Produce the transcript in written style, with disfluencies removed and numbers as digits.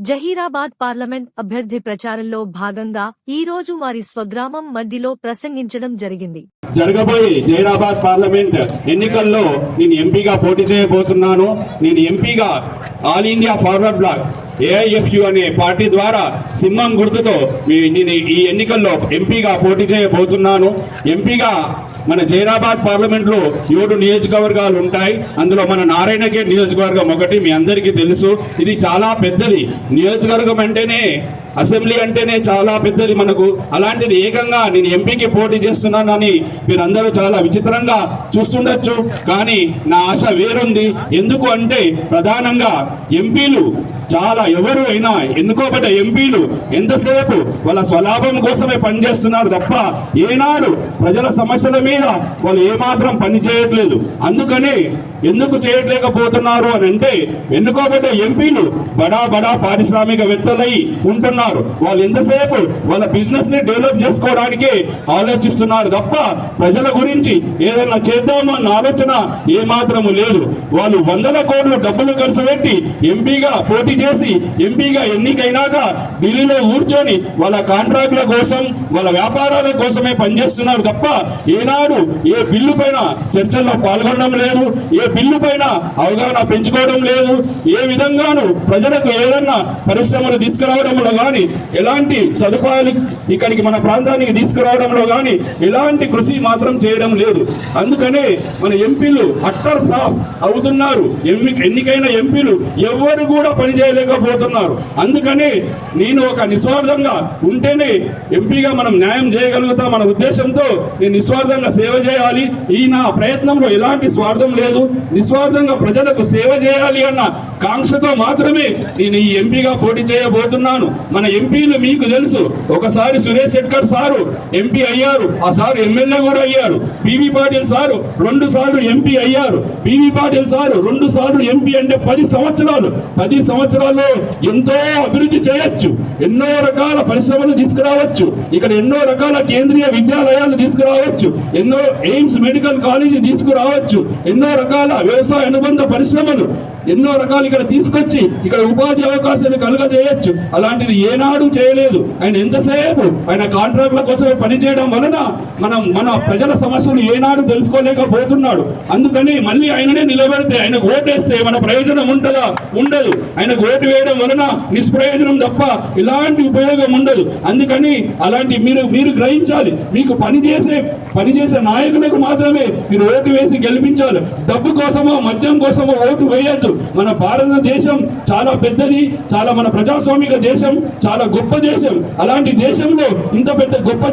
Zaheerabad parliament అభ్యర్థి ప్రచారంలో భాగంగా ఈ రోజు వారి స్వగ్రామం మడ్డిలో ప్రసంగించడం జరిగింది. జరగబోయే జహీరాబాద్ పార్లమెంట్ ఎన్నికల్లో నేను ఎంపీగా పోటీ చేయబోతున్నాను. నేను ఎంపీగా ఆల్ ఇండియా ఫార్వర్డ్ బ్లాక్ AIFU అనే పార్టీ ద్వారా సింహం గుర్తుతో నేను ఈ ఎన్నికల్లో ఎంపీగా పోటీ చేయబోతున్నాను. ఎంపీగా మన జహీరాబాద్ పార్లమెంట్ లో 7 నియోజకవర్గాలు ఉంటాయి. అందులో మన నారాయణఖేడ్ నియోజకవర్గం ఒకటి మీ అందరికీ తెలుసు. ఇది చాలా పెద్దది నియోజకవర్గం, అంటేనే అసెంబ్లీ అంటేనే చాలా పెద్దది మనకు. అలాంటిది ఏకంగా నేను ఎంపీకి పోటీ చేస్తున్నానని మీరందరూ చాలా విచిత్రంగా చూస్తుండొచ్చు, కానీ నా ఆశ వేరుంది. ఎందుకు అంటే ప్రధానంగా ఎంపీలు చాలా ఎవరు అయినా ఎన్నుకోబడ్డ ఎంపీలు ఎంతసేపు వాళ్ళ స్వలాభం కోసమే పనిచేస్తున్నారు తప్ప ఏనాడు ప్రజల సమస్యల మీద వాళ్ళు ఏమాత్రం పని చేయట్లేదు. అందుకని ఎందుకు చేయట్లేకపోతున్నారు అని అంటే ఎన్నుకోబడ్డ ఎంపీలు బడా బడా పారిశ్రామికవేత్తలై ఉంటున్నారు. వాళ్ళు ఎంతసేపు వాళ్ళ బిజినెస్ ని డెవలప్ చేసుకోవడానికే ఆలోచిస్తున్నారు తప్ప ప్రజల గురించి ఏదైనా చేద్దామో అన్న ఆలోచన ఏమాత్రము లేదు. వాళ్ళు 100 కోట్ల డబ్బులు ఖర్చు పెట్టి ఎంపీగా పోటీ చేసి ఎంపీగా ఎన్నికైనాక ఢిల్లీలో కూర్చొని వాళ్ళ కాంట్రాక్ట్ల కోసం వాళ్ళ వ్యాపారాల కోసమే పనిచేస్తున్నారు తప్ప ఏనాడు ఏ బిల్లు పైన చర్చల్లో పాల్గొనడం లేదు, ఏ బిల్లు పైన అవగాహన పెంచుకోవడం లేదు. ఏ విధంగానూ ప్రజలకు ఏదన్నా పరిశ్రమలు తీసుకురావడంలో కానీ ఎలాంటి సదుపాయాలు ఇక్కడికి మన ప్రాంతానికి తీసుకురావడంలో కానీ ఎలాంటి కృషి మాత్రం చేయడం లేదు. అందుకనే మన ఎంపీలు అట్టర్ ఫ్లాప్ అవుతున్నారు. ఎన్నికైన ఎంపీలు ఎవరు కూడా పనిచేయలేకపోతున్నారు. అందుకనే నేను ఒక నిస్వార్థంగా ఉంటేనే ఎంపీగా మనం న్యాయం చేయగలుగుతాం అన్న ఉద్దేశంతో నేను నిస్వార్థంగా సేవ చేయాలి. ఈ నా ప్రయత్నంలో ఎలాంటి స్వార్థం లేదు. నిస్వార్థంగా ప్రజలకు సేవ చేయాలి అన్న కాంక్షతో మాత్రమే నేను ఈ ఎంపీగా పోటీ చేయబోతున్నాను. మన ఎంపీలు మీకు తెలుసు, ఒకసారి సురేష్ శెట్కర్ సారు ఎంపీ అయ్యారు, ఆ సారు ఎమ్మెల్యే కూడా అయ్యారు. పివి పాటిల్ సారు 2 సార్లు ఎంపీ అయ్యారు. పివి పాటిల్ సారు 2 సార్లు ఎంపీ అంటే 10 సంవత్సరాలు. 10 సంవత్సరాల్లో ఎంతో అభివృద్ధి చేయొచ్చు, ఎన్నో రకాల పరిశ్రమలు తీసుకురావచ్చు, ఇక్కడ ఎన్నో రకాల కేంద్రీయ విద్యాలయాలు తీసుకురావచ్చు, ఎన్నో ఎయిమ్స్ మెడికల్ కాలేజీ తీసుకురావచ్చు, ఎన్నో రకాల వ్యవసాయ అనుబంధ పరిశ్రమలు ఎన్నో రకాలు ఇక్కడ తీసుకొచ్చి ఇక్కడ ఉపాధి అవకాశాలు కలుగజేయచ్చు. అలాంటిది ఏనాడు చేయలేదు. ఆయన ఎంతసేపు ఆయన కాంట్రాక్ట్ల కోసమే పనిచేయడం వలన మన ప్రజల సమస్యలు ఏనాడు తెలుసుకోలేకపోతున్నాడు. అందుకని మళ్ళీ ఆయననే నిలబెడితే ఆయనకు ఓటేస్తే మన ప్రయోజనం ఉంటుందా? ఉండదు. ఆయనకు ఓటు వేయడం వలన నిష్ప్రయోజనం తప్ప ఎలాంటి ఉపయోగం ఉండదు. అందుకని అలాంటి మీరు గ్రహించాలి. మీకు పనిచేసే నాయకులకు మాత్రమే మీరు ఓటు వేసి గెలిపించాలి. డబ్బు కోసమో మద్యం కోసమో ఓటు వేయద్దు. మన భారతదేశం చాలా పెద్దది, చాలా మన ప్రజాస్వామిక దేశం, చాలా గొప్ప దేశం. అలాంటి దేశంలో ఇంత పెద్ద గొప్ప